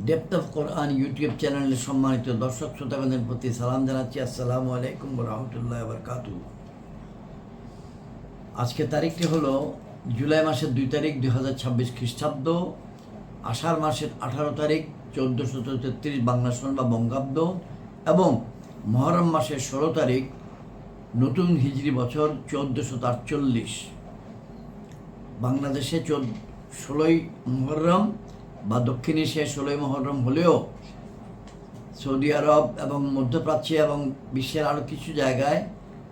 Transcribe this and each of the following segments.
Depth of Quran YouTube চ্যানেলের সম্মানিত দর্শক শ্রোতাগণের প্রতি সালাম জানাচ্ছি। আসসালামু আলাইকুম ওয়া রাহমাতুল্লাহি ওয়া বারাকাতুহু। আজকে তারিখটি হলো জুলাই মাসের 2 তারিখ 2026 খ্রিস্টাব্দ, আষাঢ় মাসের 18 তারিখ 1433 বাংলা সন বা বঙ্গাব্দ এবং মুহররম মাসের 16 তারিখ নতুন হিজরি বছর 1448। বাংলাদেশে 16ই মুহররম বা দক্ষিণ এশিয়ায় 16ই মুহররম হলেও সৌদি আরব এবং মধ্যপ্রাচ্যে এবং বিশ্বের আরও কিছু জায়গায়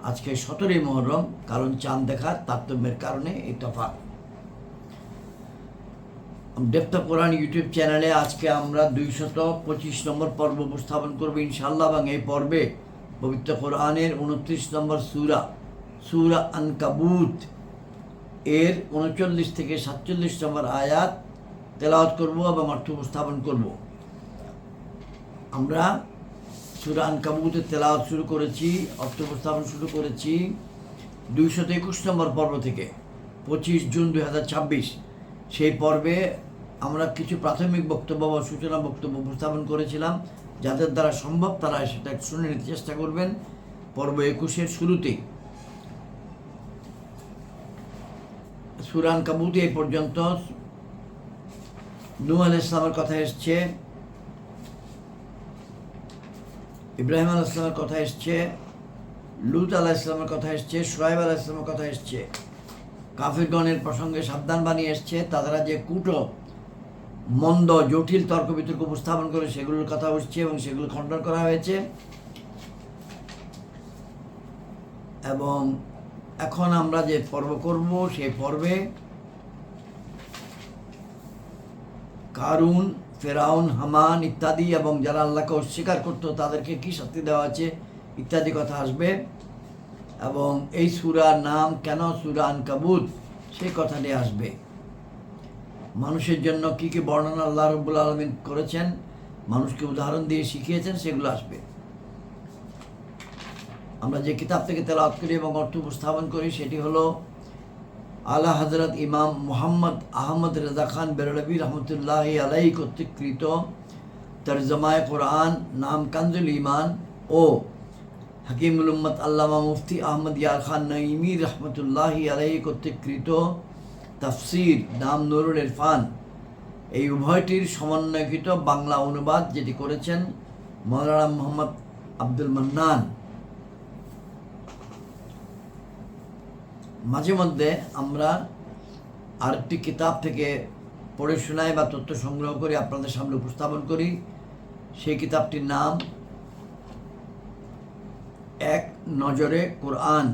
আজকে 17ই মুহররম, কারণ চাঁদ দেখার তারতম্যের কারণে এই তফাৎ। ডেপথ অফ কোরআন ইউটিউব চ্যানেলে আজকে আমরা 225 নম্বর পর্ব উপস্থাপন করবো ইনশাআল্লাহ, এবং এই পর্বে পবিত্র কোরআনের 29 নম্বর সূরা আনকাবুত এর 39 থেকে 47 নম্বর আয়াত তেলাওয়াত করব এবং অর্থ উপস্থাপন করব। আমরা সূরা আনকাবুতের তেলাওয়াত শুরু করেছি, অর্থ উপস্থাপন শুরু করেছি 221 নম্বর পর্ব থেকে 25 জুন 2026। সেই পর্বে আমরা কিছু প্রাথমিক বক্তব্য বা সূচনা বক্তব্য উপস্থাপন করেছিলাম। যাদের দ্বারা সম্ভব তারা সেটা শুনে নিতে চেষ্টা করবেন। পর্ব 21-এর শুরুতেই সূরা আনকাবুত এই পর্যন্ত নূহ আলাইহিস সালামের কথা এসছে, ইব্রাহিম আলাইহিস সালামের কথা এসছে, লূত আলাইহিস সালামের কথা এসছে, শুআয়ব আলাইহিস সালামের কথা এসছে। কাফিরগণের প্রসঙ্গে সাবধান বানিয়ে এসছে। তারা যে কুটো মন্দ জটিল তর্ক বিতর্ক উপস্থাপন করে সেগুলোর কথা উঠছে এবং সেগুলো খণ্ডন করা হয়েছে। এবং এখন আমরা যে পর্ব করব সেই পর্বে কারুন, ফেরাউন, হামান ইত্যাদি এবং যারা আল্লাহকে অস্বীকার করতো তাদেরকে কি শাস্তি দেওয়া আছে ইত্যাদি কথা আসবে। এবং এই সূরার নাম কেন সূরা আনকাবুত সেই কথাটি আসবে। মানুষের জন্য কি কি বর্ণনা আল্লাহ রাব্বুল আলামিন করেছেন, মানুষকে উদাহরণ দিয়ে শিখিয়েছেন, সেগুলো আসবে। আমরা যে কিতাব থেকে তেলাওয়াত করি এবং অর্থ উপস্থাপন করি সেটি হলো আলা হযরত ইমাম মুহাম্মদ আহমদ রেজা খান বেরলভী রহমতুল্লাহি আলাইহি কর্তৃকৃত তরজমায়ে কোরআন নাম কানজুল ঈমান ও হাকিমুল উম্মত আল্লামা মুফতি আহমদ ইয়ার খান নঈমী রহমতুল্লাহি আলাইহি কর্তৃকৃত তাফসির নাম নুরুল ইরফান, এই উভয়টির সমন্বয়কৃত বাংলা অনুবাদ যেটি করেছেন মাওলানা মোহাম্মদ আব্দুল মান্নান। মাঝে মধ্যে আমরা আরেকটি কিতাব থেকে পড়ে শোনাই বা তথ্য সংগ্রহ করে আপনাদের সামনে উপস্থাপন করি। সেই কিতাবটির নাম এক নজরে কোরআন,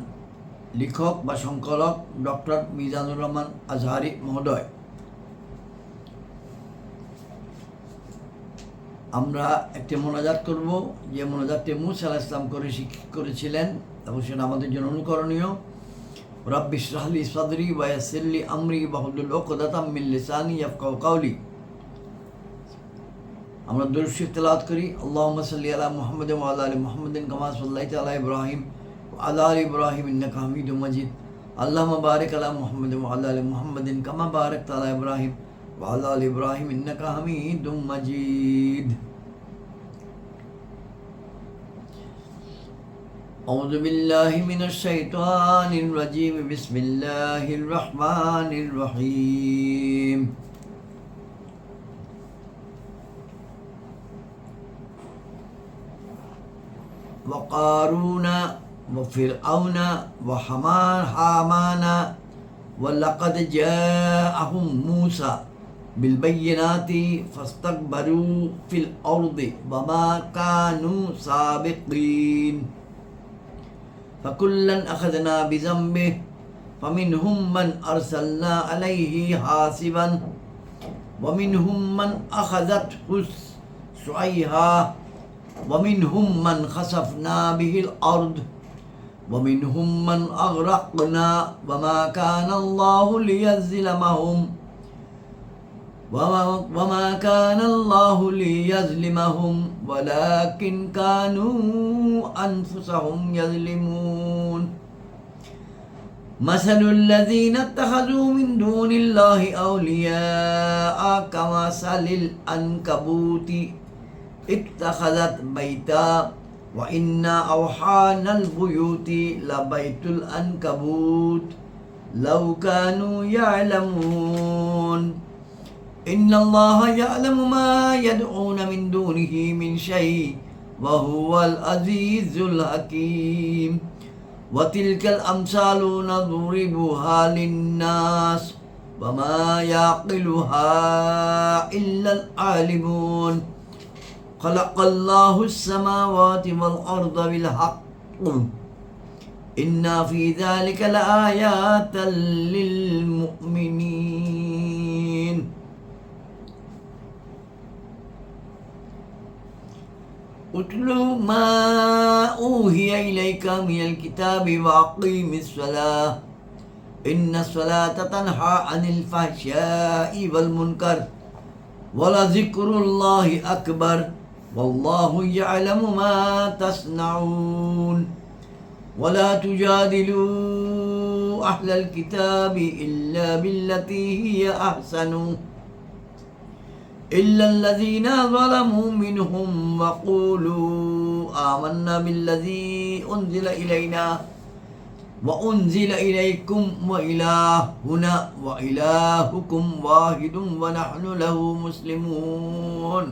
লেখক বা সংকলক ডক্টর মিজানুর রহমান আজহারি মহোদয়। আমরা একটি মোনাজাত করব, যে মোনাজাতটি মূসা আলাইহিস সালাম করেছিলেন এবং সেটা আমাদের জন্য অনুকরণীয়। রব্বি ইশরাহ লি সাদরি ওয়া ইয়াসসির লি আমরি ওয়াহলুল উকদাতাম মিন লিসানি ইয়াফকাহু কাওলি। আমরা দুরূদ শরীফ তেলাওয়াত করি। আল্লাহুম্মা সাল্লি আলা মুহাম্মাদিন ওয়া আলা আলি মুহাম্মাদিন কামা সাল্লাইতা আলা ইব্রাহিম ওয়া আলা আলি ইব্রাহিম ইন্নাকা হামিদুম মাজিদ। আল্লাহুম্মা বারিক আলা মুহাম্মাদিন ওয়া আলা আলি মুহাম্মাদিন কামা বারাকতা আলা ইব্রাহিম ওয়া আলা আলি ইব্রাহিম ইন্নাকা হামিদুম মাজিদ। أعوذ بالله من الشيطان الرجيم بسم الله الرحمن الرحيم وقارون وفرعون وحامان ولقد جاءهم موسى بالبينات فاستكبروا في الأرض وما كانوا سابقين فكلا أخذنا بذنبه فمنهم من أرسلنا عليه حاصبا ومنهم من أخذته الصيحة ومنهم من خسفنا به الأرض ومنهم من أغرقنا وما كان الله ليظلمهم ولكن كانوا أنفسهم يظلمون মাসালুল্লাযীনা ইত্তাখাযু মিন দুনিল্লাহি আউলিয়া কামাসালিল আনকাবুতি ইত্তাখাযাত বাইতা ওয়া ইন্না আওহানাল বুয়ুতি লাবাইতুল আনকাবুত লাউ কানু ইয়ালামুন ইন্নাল্লাহা ইয়ালামু মা ইয়াদউনা মিন দুনিহি মিন শাই ওয়া হুয়াল আজিজুল হাকীম ওয়া তিলকাল আমসালু নাদরিবুহা লিন্নাস ওয়া মা ইয়াকিলুহা ইল্লাল আলিমুন খালাকাল্লাহুস সামাওয়াতি ওয়াল আরদা বিল হাক্ক ইন্না ফি যালিকা লাআয়াতাল লিল মুমিনিন। উতলু মা উহিয়া ইলাইকা মিনাল কিতাবি ওয়া আকিমিস সালাহ ইন্নাস সালাতা তানহা আনিল ফাহশাই ওয়াল মুনকার ওয়া লাযিকরুল্লাহি আকবার ওয়াল্লাহু ইয়ালামু মা তাসনাউন। ولا تجادلوا أهل الكتاب إلا بالتي هي أحسن إلا الذين ظلموا منهم وقولوا آمنا بالذي أنزل إلينا وأنزل إليكم وإلهنا وإلهكم واحد ونحن له مسلمون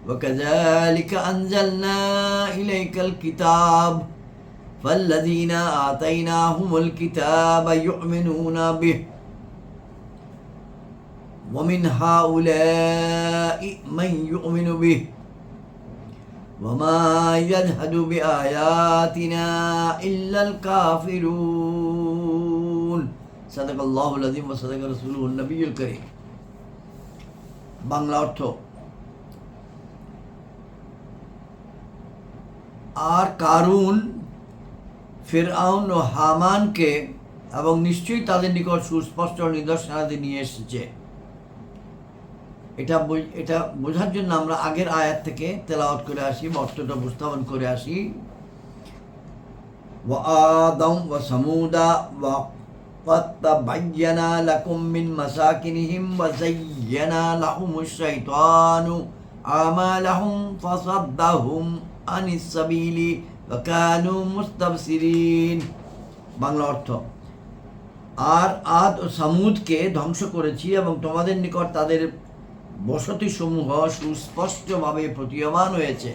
وكذلك أنزلنا إليك الكتاب فالذين آتيناهم الكتاب يؤمنون به ومن هؤلاء من يؤمن به وما يجحد بآياتنا إلا الكافرون صدق الله العظيم وصدق رسوله النبي الكريم। বাংলা অর্থ, আর কারুন ফিরআউন ও হামানকে এবং নিশ্চয়ই তাদের নিকট সুস্পষ্ট নিদর্শনাদি নিয়ে এসেছে। এটা বোঝার জন্য আমরা আগের আয়াত থেকে তেলাওয়াত করে আসি, অর্থটা উপস্থাপন করে আসি। ওয়া আদম ওয়া সামুদা ওয়া قد تبين لكم من مساكنهم وزين لهم الشيطان أعمالهم فصدهم عن السبيل وكانوا مستبصرين। বাংলা অর্থ, আর আদ ও সামুদকে ধ্বংস করেছি এবং তোমাদের নিকট তাদের বসতিসমূহ সুস্পষ্টভাবে প্রতীয়মান হয়েছে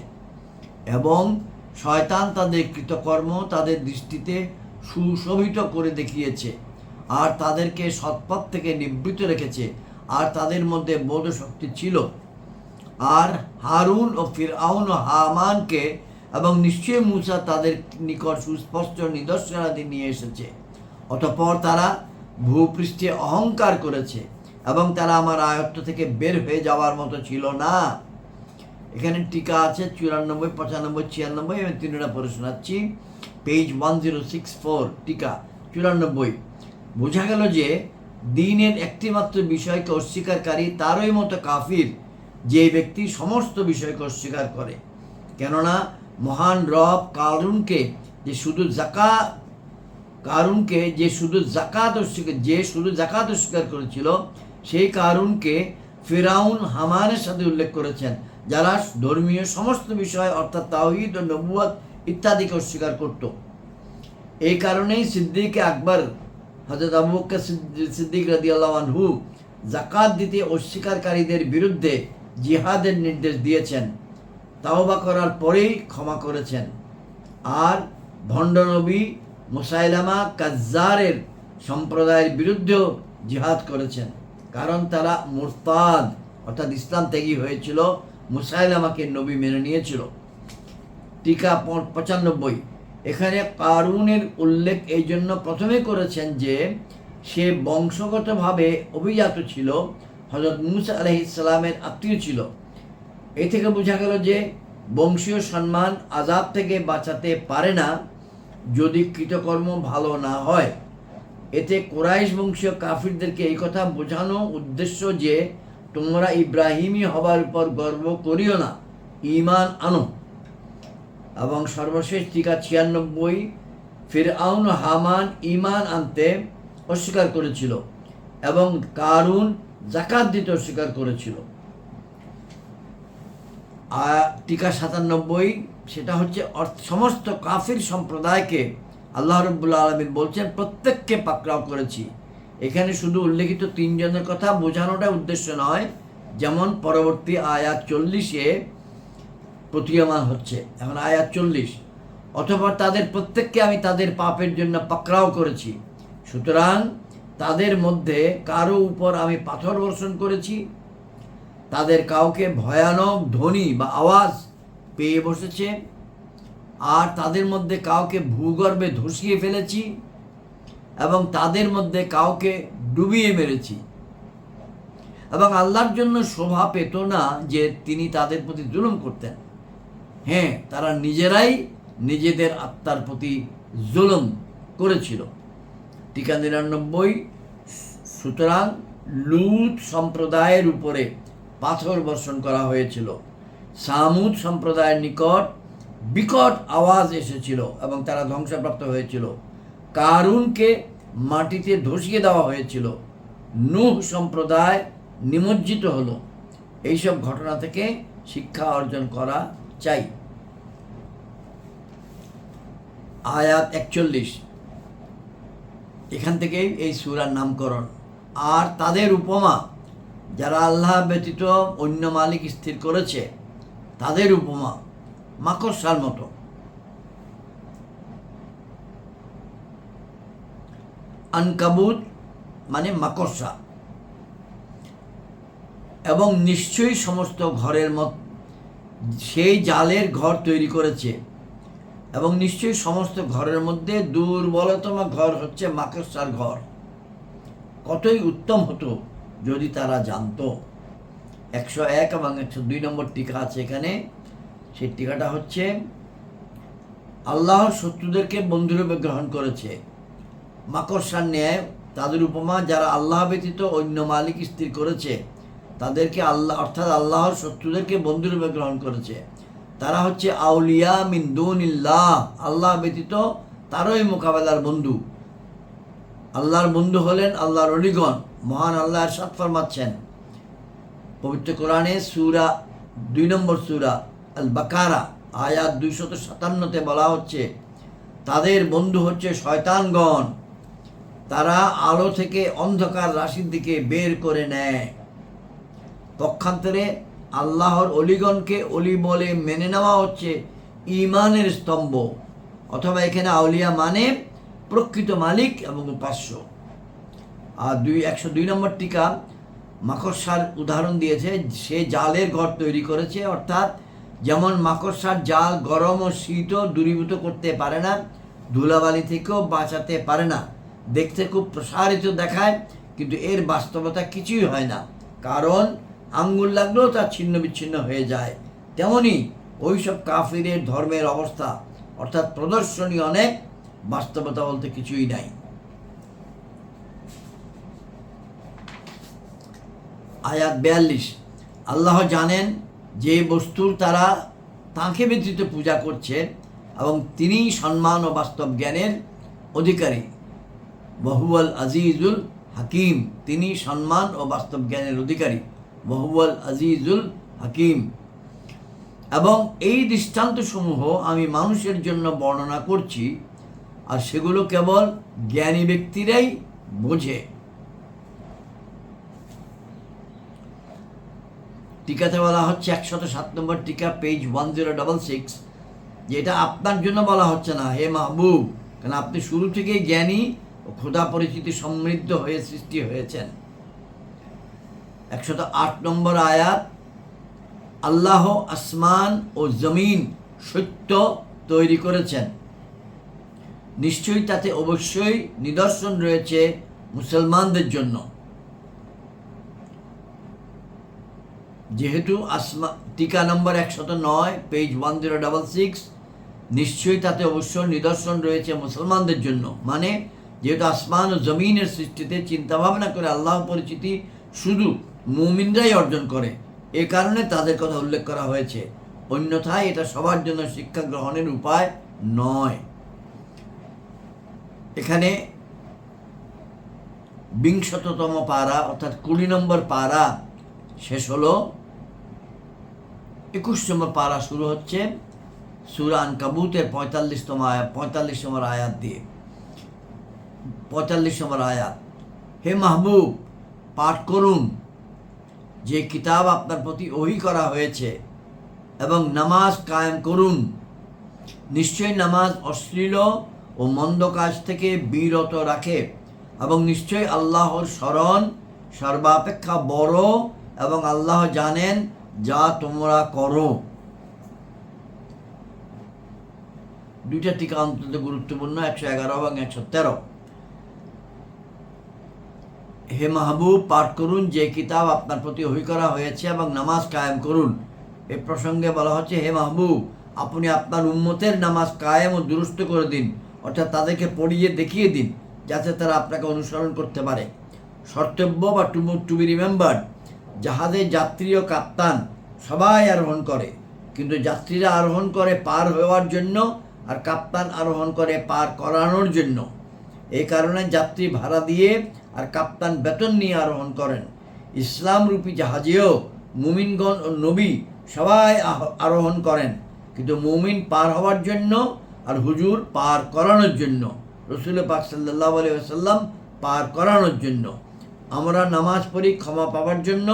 এবং শয়তান তাদের কৃতকর্ম তাদের দৃষ্টিতে সুশোভিত করে দেখিয়েছে আর তাদেরকে সৎপথ থেকে নিবৃত্ত রেখেছে আর তাদের মধ্যে বোধশক্তি ছিল। আর হারুন ও ফিরআউন ও হামানকে এবং নিশ্চয়ই মূসা তাদের নিকট সুস্পষ্ট নিদর্শনাদি নিয়ে এসেছে। অতঃপর তারা ভূপৃষ্ঠে অহংকার করেছে এবং তারা আমার আয়ত্ত থেকে বের হয়ে যাওয়ার মতো ছিল না। এখানে টিকা আছে 94, 95, 96 এবং তিনটা পড়ে শোনাচ্ছি। পেজ 1064, টিকা 94। বোঝা গেল যে দ্বীনের একটিমাত্র বিষয়কে অস্বীকারী তারই মতো কাফির যে ব্যক্তি সমস্ত বিষয়কে অস্বীকার করে। কেননা মহান রব কারুনকে যে শুধু জাকাত অস্বীকার করেছিল, সেই কারুনকে ফিরআউন হামানের সাথে উল্লেখ করেছেন, যারা ধর্মীয় সমস্ত বিষয় অর্থাৎ তাওহীদ ও নবুয়ত ইত্যাদিকে অস্বীকার করত। এই কারণেই সিদ্দিক আকবর হযরত আবু বকর সিদ্দিক রাদিয়াল্লাহু আনহু যাকাত দিতে অস্বীকারীদের বিরুদ্ধে জিহাদের নির্দেশ দিয়েছেন, তাওবা করার পরেই ক্ষমা করেছেন। আর ভণ্ড নবী মুসাইলামা কাজ্জারের সম্প্রদায়ের বিরুদ্ধেও জিহাদ করেছেন, কারণ তারা মুরতাদ অর্থাৎ ইসলাম ত্যাগী হয়েছিল, মুসাইলামাকে নবী মেনে নিয়েছিল। টিকা 95। এখানে কারুনের উল্লেখ এই জন্য প্রথমে করেছেন যে সে বংশগতভাবে অভিজাত ছিল, হযরত মূসা আলাইহিস সালামের আত্মীয় ছিল। এ থেকে বোঝা গেল যে বংশীয় সম্মান আযাব থেকে বাঁচাতে পারে না যদি কৃতকর্ম ভালো না হয়। এতে কুরাইশ বংশীয় কাফিরদেরকে এই কথা বোঝানো উদ্দেশ্য যে তোমরা ইব্রাহিমী হবার উপর গর্ব করিও না, ঈমান আনো। এবং সর্বশেষ টিকা 96, ফিরআউন ও হামান ঈমান আনতে অস্বীকার করেছিল এবং কারুন যাকাত দিতে অস্বীকার করেছিল। টিকা 97, সেটা হচ্ছে সমস্ত কাফির সম্প্রদায়কে আল্লাহ রাব্বুল আলামিন বলছেন প্রত্যেককে পাকড়াও করেছি। এখানে শুধু উল্লেখিত 3 জনের কথা বোঝানোটা উদ্দেশ্য নয়, যেমন পরবর্তী আয়াত 40-এ প্রতীয়মান হচ্ছে। এখন আয়াত 40, অতঃপর তাদের প্রত্যেককে আমি তাদের পাপের জন্য পাকড়াও করেছি, সুতরাং তাদের মধ্যে কারো উপর আমি পাথর বর্ষণ করেছি, তাদের কাউকে ভয়ানক ধ্বনি বা আওয়াজ পেয়ে বসেছে, আর তাদের মধ্যে কাউকে ভূগর্ভে ধসিয়ে ফেলেছি এবং তাদের মধ্যে কাউকে ডুবিয়ে মেরেছি। এবং আল্লাহর জন্য শোভা পেত না যে তিনি তাদের প্রতি জুলুম করতেন। হ্যাঁ, তারা নিজেরাই নিজেদের আত্মার প্রতি জুলুম করেছিল। টিকা 99, সুতরাং লূত সম্প্রদায়ের উপরে পাথর বর্ষণ করা হয়েছিল। সামুদ সম্প্রদায়ের নিকট বিকট আওয়াজ এসেছিল এবং তারা ধ্বংসপ্রাপ্ত হয়েছিল। কারুনকে মাটিতে ধসিয়ে দেওয়া হয়েছিল। নূহ সম্প্রদায় নিমজ্জিত হলো। এইসব ঘটনা থেকে শিক্ষা অর্জন করা চাই। আয়াত 41, এখান থেকেই এই সূরার নামকরণ। আর তাদের উপমা, যারা আল্লাহ ব্যতীত অন্য মালিক স্থির করেছে, তাদের উপমা মাকড়সার মতো। আনকাবুত মানে মাকড়সা। এবং নিশ্চয়ই সমস্ত ঘরের মত সেই জালের ঘর তৈরি করেছে, এবং নিশ্চয়ই সমস্ত ঘরের মধ্যে দুর্বলতম ঘর হচ্ছে মাকড়সার ঘর। কতই উত্তম হতো যদি তারা জানতো। 101 এবং 102 নম্বর টিকা আছে এখানে। সেই টিকাটা হচ্ছে আল্লাহর শত্রুদেরকে বন্ধুরূপে গ্রহণ করেছে। মাকড়সার ন্যায় তাদের উপমা, যারা আল্লাহ ব্যতীত অন্য মালিক স্থির করেছে তাদেরকে আল্লাহ অর্থাৎ আল্লাহর শত্রুদেরকে বন্ধুরূপে গ্রহণ করেছে। তারা হচ্ছে আউলিয়া মিন দুনিল্লাহ, আল্লাহ ব্যতীত তারই মোকাবেলার বন্ধু। আল্লাহর বন্ধু হলেন আল্লাহর ওলিগণ। মহান আল্লাহ ইরশাদ ফরমাচ্ছেন পবিত্র কোরআনে সূরা 2 নম্বর সূরা আল বাকারা আয়াত 257-তে বলা হচ্ছে, তাদের বন্ধু হচ্ছে শয়তানগণ, তারা আলো থেকে অন্ধকার রাশির দিকে বের করে নেয়। পক্ষান্তরে আল্লাহর অলিগণকে অলি বলে মেনে নেওয়া হচ্ছে ঈমানের স্তম্ভ, অথবা এখানে আউলিয়া মানে প্রকৃত মালিক এবং উপাস্য। আর 102 নম্বর টিকা মাকড়সার উদাহরণ দিয়েছে। সে জালের ঘর তৈরি করেছে, অর্থাৎ যেমন মাকড়সার জাল গরম ও শীত দূরীভূত করতে পারে না, ধুলাবালি থেকেও বাঁচাতে পারে না। দেখতে খুব প্রসারিত দেখায়, কিন্তু এর বাস্তবতা কিছুই হয় না, কারণ আঙ্গুল লাগলেও তা ছিন্ন বিচ্ছিন্ন হয়ে যায়। তেমনি ওইসব কাফিরের ধর্মের অবস্থা, অর্থাৎ প্রদর্শনী অনেক, বাস্তবতা বলতে কিছুই নাই। আয়াত 42, আল্লাহ জানেন যে বস্তুর তারা তাঁকে ব্যতীত পূজা করছে এবং তিনিই সম্মান ও বাস্তব জ্ঞানের অধিকারী। ওয়াহুয়াল আজিজুল হাকিম, তিনি সম্মান ও বাস্তব জ্ঞানের অধিকারী। ওয়াহুয়াল আজিজুল হাকিম। এবং এই দৃষ্টান্তসমূহ আমি মানুষের জন্য বর্ণনা করছি, আর সেগুলো কেবল জ্ঞানী ব্যক্তিরাই বোঝে। টিকাতে বলা হচ্ছে 107 নম্বর টিকা, পেজ 1066, যে এটা আপনার জন্য বলা হচ্ছে না হে মাহবুব, কারণ আপনি শুরু থেকেই জ্ঞানী ও খোদা পরিচিতি সমৃদ্ধ হয়ে সৃষ্টি হয়েছেন। 108 নম্বর আয়াত, আল্লাহ আসমান ও জমিন সত্য তৈরি করেছেন, নিশ্চয়ই তাতে অবশ্যই নিদর্শন রয়েছে মুসলমানদের জন্য। যেহেতু টিকা নম্বর 109, পেজ 1066, নিশ্চয়ই তাতে অবশ্য নিদর্শন রয়েছে মুসলমানদের জন্য, মানে যেহেতু আসমান ও জমিনের সৃষ্টিতে চিন্তাভাবনা করে আল্লাহ পরিচিতি শুধু মুমিনরাই অর্জন করে, এ কারণে তাদের কথা উল্লেখ করা হয়েছে, অন্যথায় এটা সবার জন্য শিক্ষা গ্রহণের উপায় নয়। এখানে 20তম পারা অর্থাৎ 20 নম্বর পারা শেষ হলো, 21 নম্বর পারা শুরু হচ্ছে সূরা আনকাবুতের 45 নম্বর আয়াত দিয়ে। 45 নম্বর আয়াত, হে মাহবুব পাঠ করুন যে কিতাব আপনার প্রতি ওহী করা হয়েছে এবং নামাজ কায়েম করুন। নিশ্চয়ই নামাজ অশ্লীল ও মন্দ কাজ থেকে বিরত রাখে এবং নিশ্চয়ই আল্লাহর স্মরণ সর্বাপেক্ষা বড় এবং আল্লাহ জানেন যা তোমরা করো। দুইটা টিকা অন্তত গুরুত্বপূর্ণ, 111 এবং 113। হে মাহবুব পাঠ করুন যে কিতাব আপনার প্রতি ওহী করা হয়েছে এবং নামাজ কায়েম করুন। এ প্রসঙ্গে বলা হচ্ছে, হে মাহবুব আপনি আপনার উম্মতের নামাজ কায়েম ও দুরুস্ত করে দিন, অর্থাৎ তাদেরকে পড়িয়ে দেখিয়ে দিন যাতে তারা আপনাকে অনুসরণ করতে পারে। শর্তব্য বা টু বি রিমেম্বার্ড, জাহাজের যাত্রী ও কাপ্তান সবাই আরোহণ করে, কিন্তু যাত্রীরা আরোহণ করে পার হওয়ার জন্য আর কাপ্তান আরোহণ করে পার করানোর জন্য। এই কারণে যাত্রী ভাড়া দিয়ে আর কাপ্তান বেতন নিয়ে আরোহণ করেন। ইসলাম রূপী জাহাজেও মুমিনগণ ও নবী সবাই আরোহণ করেন, কিন্তু মুমিন পার হওয়ার জন্য আর হুজুর পার করানোর জন্য। রসুল পাক সাল্লাল্লাহু আলাইহি ওয়াসাল্লাম পার করানোর জন্য। আমরা নামাজ পড়ি ক্ষমা পাওয়ার জন্য,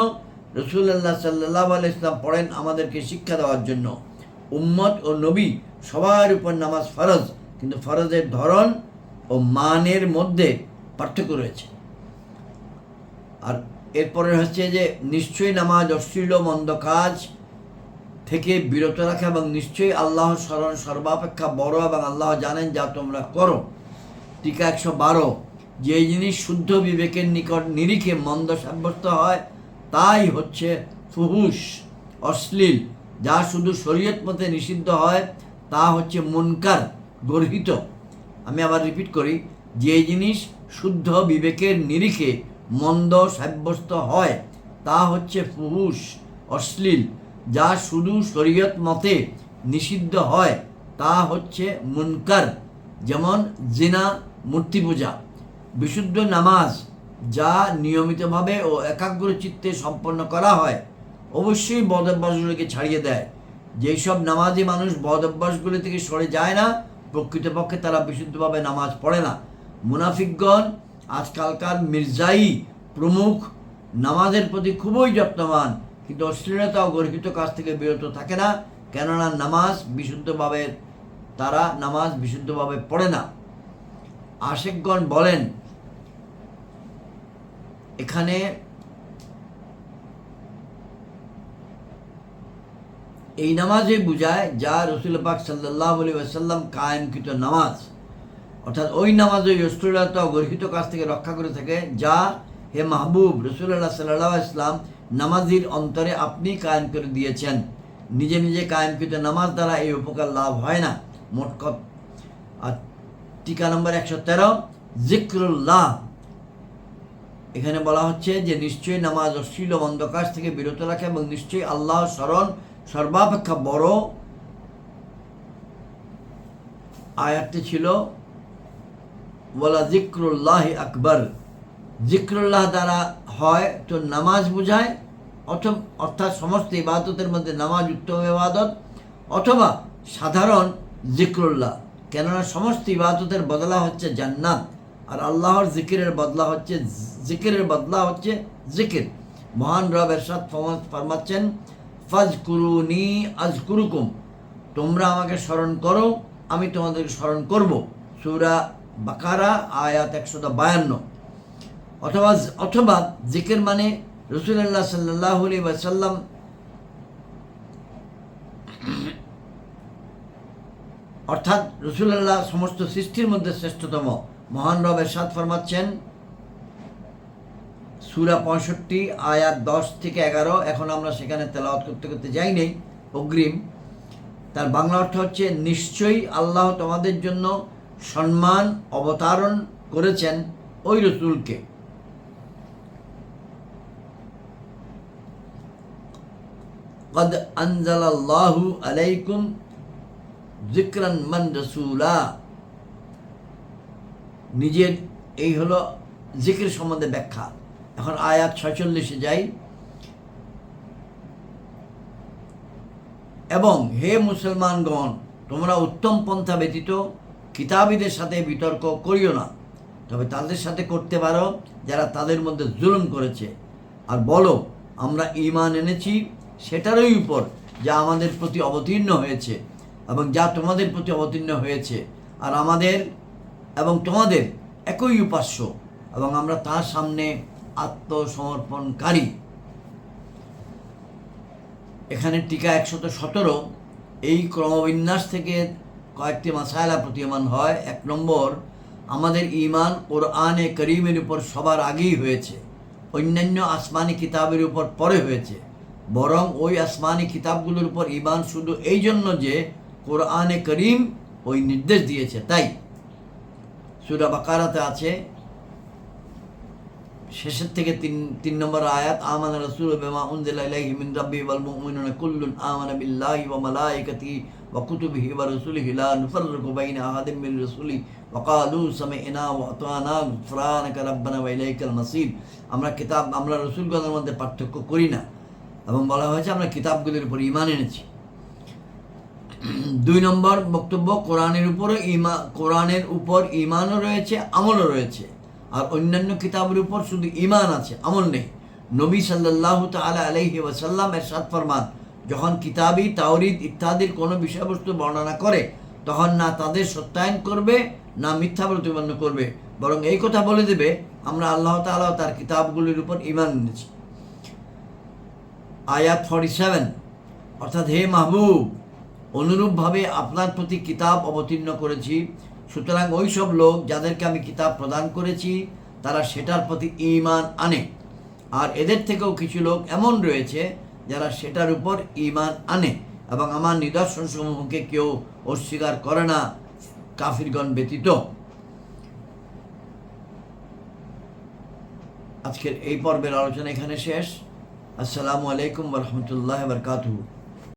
রাসূলুল্লাহ সাল্লাল্লাহু আলাইহি ওয়াসাল্লাম পড়েন আমাদেরকে শিক্ষা দেওয়ার জন্য। উম্মত ও নবী সবার উপর নামাজ ফরজ, কিন্তু ফরজের ধরন ও মানের মধ্যে পার্থক্য রয়েছে। আর এরপরে হচ্ছে যে নিশ্চয়ই নামাজ অশ্লীল মন্দ কাজ থেকে বিরত রাখে এবং নিশ্চয়ই আল্লাহর স্মরণ সর্বাপেক্ষা বড় এবং আল্লাহ জানেন যা তোমরা করো। টিকা 112, যে জিনিস শুদ্ধ বিবেকের নিকট নিরিখে মন্দ সাব্যস্ত হয় তাই হচ্ছে ফুহুশ অশ্লীল, যা শুধু শরীয়ত মতে নিষিদ্ধ হয় তা হচ্ছে মুনকার গর্হিত। আমি আবার রিপিট করি, যে জিনিস শুদ্ধ বিবেকের নিরিখে মন্দ সাব্যস্ত হয় তা হচ্ছে ফুহুশ অশ্লীল, যা শুধু শরীয়ত মতে নিষিদ্ধ হয় তা হচ্ছে মুনকার। যেমন জিনা, মূর্তি পূজা। বিশুদ্ধ নামাজ যা নিয়মিতভাবে ও একাগ্র চিত্তে সম্পন্ন করা হয় অবশ্যই বদ অভ্যাসগুলিকে ছাড়িয়ে দেয়। যেই সব নামাজি মানুষ বদ অভ্যাসগুলি থেকে সরে যায় না, প্রকৃতপক্ষে তারা বিশুদ্ধভাবে নামাজ পড়ে না। মুনাফিকগণ আজকালকার মির্জাই প্রমুখ নামাজের প্রতি খুবই যত্নবান, কিন্তু অশ্লীলতা ও গর্হিত কাজ থেকে বিরত থাকে না, কেননা তারা নামাজ বিশুদ্ধভাবে পড়ে না। আশেকগণ বলেন, এখানে এই নামাজে বুঝায় যা রসুল পাক সাল্লাল্লাহু আলাইহি ওয়াসাল্লাম কায়েমকৃত নামাজ, অর্থাৎ ওই নামাজ ওই অশ্লীলতা ও গর্হিত কাজ থেকে রক্ষা করে থাকে যা হে মাহবুব রাসূলুল্লাহ সাল্লাল্লাহু আলাইহি ওয়াসাল্লাম নামাজির অন্তরে আপনি কায়েম করে দিয়েছেন। নিজে নিজে কায়েমকৃত নামাজ দ্বারা এই উপকার লাভ হয় না। মোট কথা। আর টিকা নম্বর 113, জিক্রুল্লাহ। এখানে বলা হচ্ছে যে নিশ্চয়ই নামাজ অশ্লীল মন্দ কাজ থেকে বিরত রাখে এবং নিশ্চয়ই আল্লাহ স্মরণ সর্বাপেক্ষা বড়। আয়াতটি ছিল ওয়ালা জিক্রুল্লাহি আকবার। জিক্রুল্লাহ দ্বারা হয় তো নামাজ বোঝায়, অর্থাৎ সমস্ত ইবাদতের মধ্যে নামাজ উত্তম ইবাদত, অথবা সাধারণ জিক্রুল্লাহ, কেননা সমস্ত ইবাদতের বদলা হচ্ছে জান্নাত, আর আল্লাহর জিকিরের বদলা হচ্ছে জিকির। মহান রব এরশাদ ফরমাচ্ছেন, ফাজকুরুনি আযকুরুকুম, তোমরা আমাকে স্মরণ করো আমি তোমাদেরকে স্মরণ করব। সূরা বাকারা আয়াত 152। অথবা জিকির মানে রাসূলুল্লাহ সাল্লাল্লাহু আলাইহি ওয়াসাল্লাম অর্থাৎ রাসূলুল্লাহ সমস্ত সৃষ্টির মধ্যে শ্রেষ্ঠতম। মহান রব এরশাদ ফরমাচ্ছেন সূরা 65 আয়াত 10 থেকে 11। এখন আমরা সেখানে তেলাওয়াত করতে যাই নেই, অগ্রিম। তার বাংলা অর্থ হচ্ছে, নিশ্চয়ই আল্লাহ তোমাদের জন্য সম্মান অবতারণ করেছেন ওই রসুলকে। قد أنزل الله عليكم ذكرا من رسولا। নিজের এই হলো জিকির সম্বন্ধে ব্যাখ্যা। এখন আয়াত 46-এ যাই। এবং হে মুসলমানগণ, তোমরা উত্তম পন্থা ব্যতীত কিতাবীদের সাথে বিতর্ক করিও না, তবে তাদের সাথে করতে পারো যারা তাদের মধ্যে জুলুম করেছে। আর বলো, আমরা ঈমান এনেছি সেটারই উপর যা আমাদের প্রতি অবতীর্ণ হয়েছে এবং যা তোমাদের প্রতি অবতীর্ণ হয়েছে, আর আমাদের এবং তোমাদের একই উপাস্য, এবং আমরা তার সামনে আত্মসমর্পণকারী। এখানে টিকা 117। এই ক্রমবিন্যাস থেকে কয়েকটি মাসায়লা প্রতীয়মান হয়। 1 নম্বর, আমাদের ঈমান কোরআনে করিমের উপর সবার আগেই হয়েছে, অন্যান্য আসমানি কিতাবের উপর পরে হয়েছে। বরং ওই আসমানি কিতাবগুলোর উপর ঈমান শুধু এই জন্য যে কোরআনে করিম ওই নির্দেশ দিয়েছে, তাই। সূরা বাকারাতে আছে, শেষের থেকে 3 নম্বর আয়াত, আমানা রাসূলু বিমা উনজিলা ইলাইহি মিন রাব্বিহি ওয়াল মুমিনুনা কুল্লুন আমানা বিল্লাহি ওয়া মালাইকাতিহি ওয়া কুতুবিহি ওয়া রুসুলিহি লা নুফাররিকু বাইনা আহাদিন মির রুসুলিহি ওয়া ক্বালু সামি'না ওয়া আতা'না গুফরানাকা রাব্বানা ওয়া ইলাইকাল মাসির। আমরা রাসূলগণের মধ্যে পার্থক্য করি না, এবং বলা হয়েছে আমরা কিতাবগুলির উপর ঈমান এনেছি। 2 নম্বর বক্তব্য, কোরআনের উপর ঈমানও রয়েছে, আমলও রয়েছে, আর অন্যান্য কিতাবের উপর শুধু ঈমান আছে, আমল নেই। নবী সাল্লাল্লাহু তাআলা আলাইহি ওয়াসাল্লাম ইরশাদ ফরমান, যখন কিতাবী তাওরীত ইত্যাদির কোনো বিষয়বস্তু বর্ণনা করে তখন না তাদের সত্যায়ন করবে না মিথ্যা প্রতিপন্ন করবে, বরং এই কথা বলে দেবে, আমরা আল্লাহ তাআলা তার কিতাবগুলির উপর ঈমান এনেছি। আয়াত 47, অর্থাৎ হে মাহবুব, অনুরূপভাবে আপনার প্রতি কিতাব অবতীর্ণ করেছি, সুতরাং ওই সব লোক যাদেরকে আমি কিতাব প্রদান করেছি তারা সেটার প্রতি ঈমান আনে, আর এদের থেকেও কিছু লোক এমন রয়েছে যারা সেটার উপর ঈমান আনে, এবং আমার নিদর্শনসমূহকে কেউ অস্বীকার করে না, কাফিরগণ ব্যতীত। আজকের এই পর্বের আলোচনা এখানে শেষ। আসসালামু আলাইকুম ওয়া রাহমাতুল্লাহি ওয়া বারাকাতুহু।